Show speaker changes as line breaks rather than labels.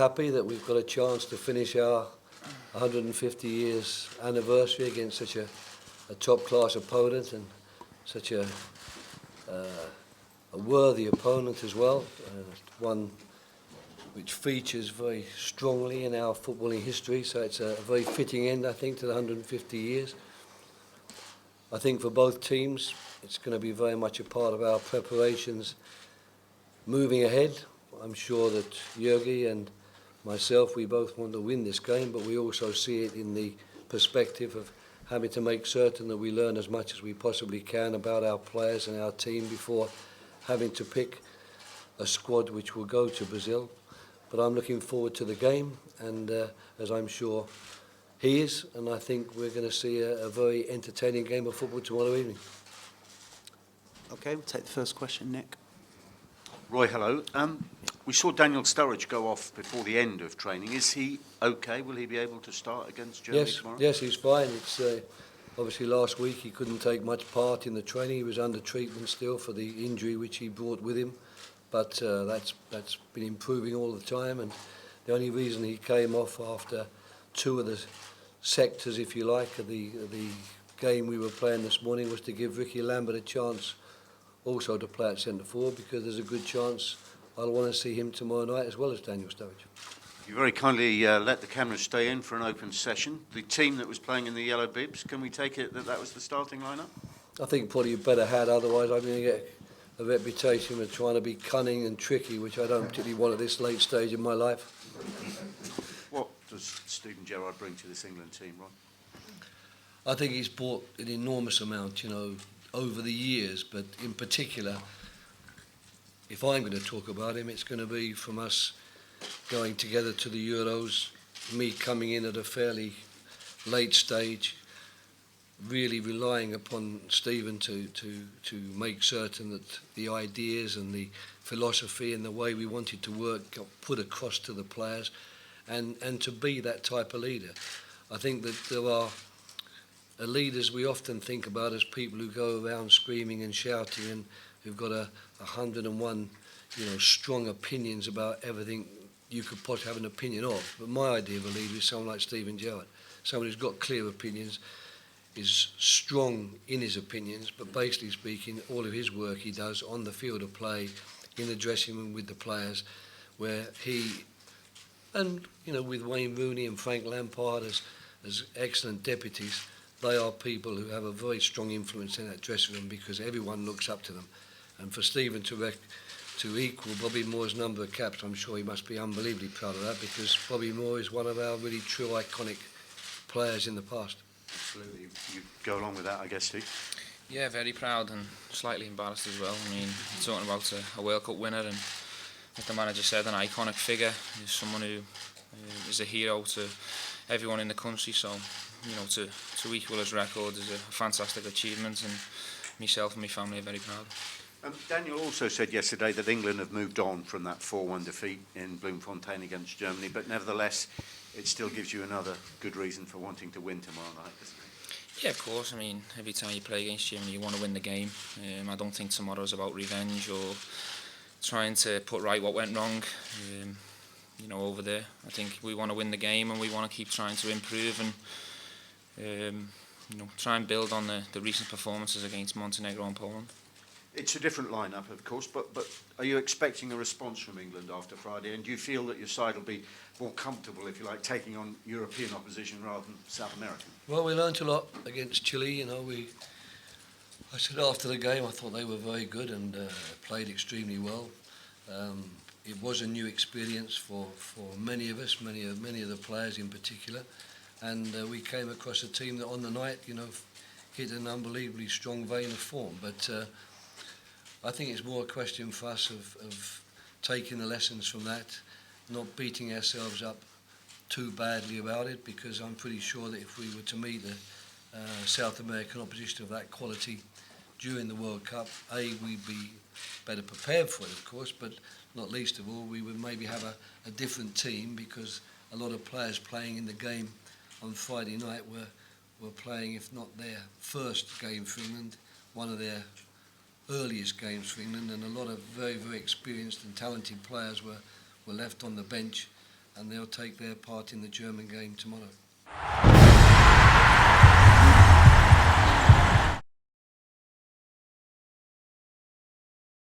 happy that we've got a chance to finish our 150 years anniversary against such a top-class opponent and such a worthy opponent as well, one which features very strongly in our footballing history, so it's a very fitting end, I think, to the 150 years. I think for both teams, it's going to be very much a part of our preparations moving ahead. I'm sure that Gerrard and myself, we both want to win this game, but we also see it in the perspective of having to make certain that we learn as much as we possibly can about our players and our team before having to pick a squad which will go to Brazil. But I'm looking forward to the game, and as I'm sure he is, and I think we're going to see a very entertaining game of football tomorrow evening.
Okay, we'll take the first question, Nick.
Roy, hello. We saw Daniel Sturridge go off before the end of training. Is he okay? Will he be able to start against Germany tomorrow?
Yes, he's fine. It's obviously last week he couldn't take much part in the training. He was under treatment still for the injury which he brought with him. But that's been improving all the time, and the only reason he came off after two of the sectors, if you like, of the game we were playing this morning was to give Ricky Lambert a chance also to play at centre forward, because there's a good chance I'll want to see him tomorrow night as well as Daniel Sturridge.
You very kindly let the cameras stay in for an open session. The team that was playing in the yellow bibs, can we take it that that was the starting lineup?
I think probably you better had, otherwise I'm going to get a reputation of trying to be cunning and tricky, which I don't particularly want at this late stage in my life.
What does Steven Gerrard bring to this England team, Ron?
I think he's brought an enormous amount, over the years, but in particular, if I'm going to talk about him, it's going to be from us going together to the Euros, me coming in at a fairly late stage, really relying upon Stephen to make certain that the ideas and the philosophy and the way we wanted to work got put across to the players, and to be that type of leader. I think that there are leaders we often think about as people who go around screaming and shouting and who've got 101 strong opinions about everything you could possibly have an opinion of. But my idea of a leader is someone like Steven Gerrard, someone who's got clear opinions, is strong in his opinions, but basically speaking, all of his work he does on the field of play, in the dressing room with the players, where he, and with Wayne Rooney and Frank Lampard as excellent deputies, they are people who have a very strong influence in that dressing room because everyone looks up to them. And for Stephen to equal Bobby Moore's number of caps, I'm sure he must be unbelievably proud of that, because Bobby Moore is one of our really true iconic players in the past.
Absolutely. You go along with that, I guess, Steve?
Yeah, very proud and slightly embarrassed as well. I mean, talking about a World Cup winner and, like the manager said, an iconic figure. He's someone who is a hero to everyone in the country, so to equal his record is a fantastic achievement, and myself and my family are very proud.
Daniel also said yesterday that England have moved on from that 4-1 defeat in Bloemfontein against Germany, but nevertheless it still gives you another good reason for wanting to win tomorrow night, doesn't it?
Yeah, of course. I mean, every time you play against Germany you want to win the game. I don't think tomorrow's about revenge or trying to put right what went wrong over there. I think we want to win the game, and we want to keep trying to improve and try and build on the recent performances against Montenegro and Poland.
It's a different lineup, of course, but are you expecting a response from England after Friday? And do you feel that your side will be more comfortable, if you like, taking on European opposition rather than South American?
Well, we learnt a lot against Chile. I said after the game I thought they were very good and played extremely well. It was a new experience for many of us, many of the players in particular, and we came across a team that on the night, hit an unbelievably strong vein of form. But I think it's more a question for us of taking the lessons from that, not beating ourselves up too badly about it, because I'm pretty sure that if we were to meet a South American opposition of that quality during the World Cup, we'd be better prepared for it, of course, but not least of all, we would maybe have a different team, because a lot of players playing in the game on Friday night were playing, if not their first game for England, one of their earliest games for England, and a lot of very, very experienced and talented players were left on the bench and they'll take their part in the German game tomorrow.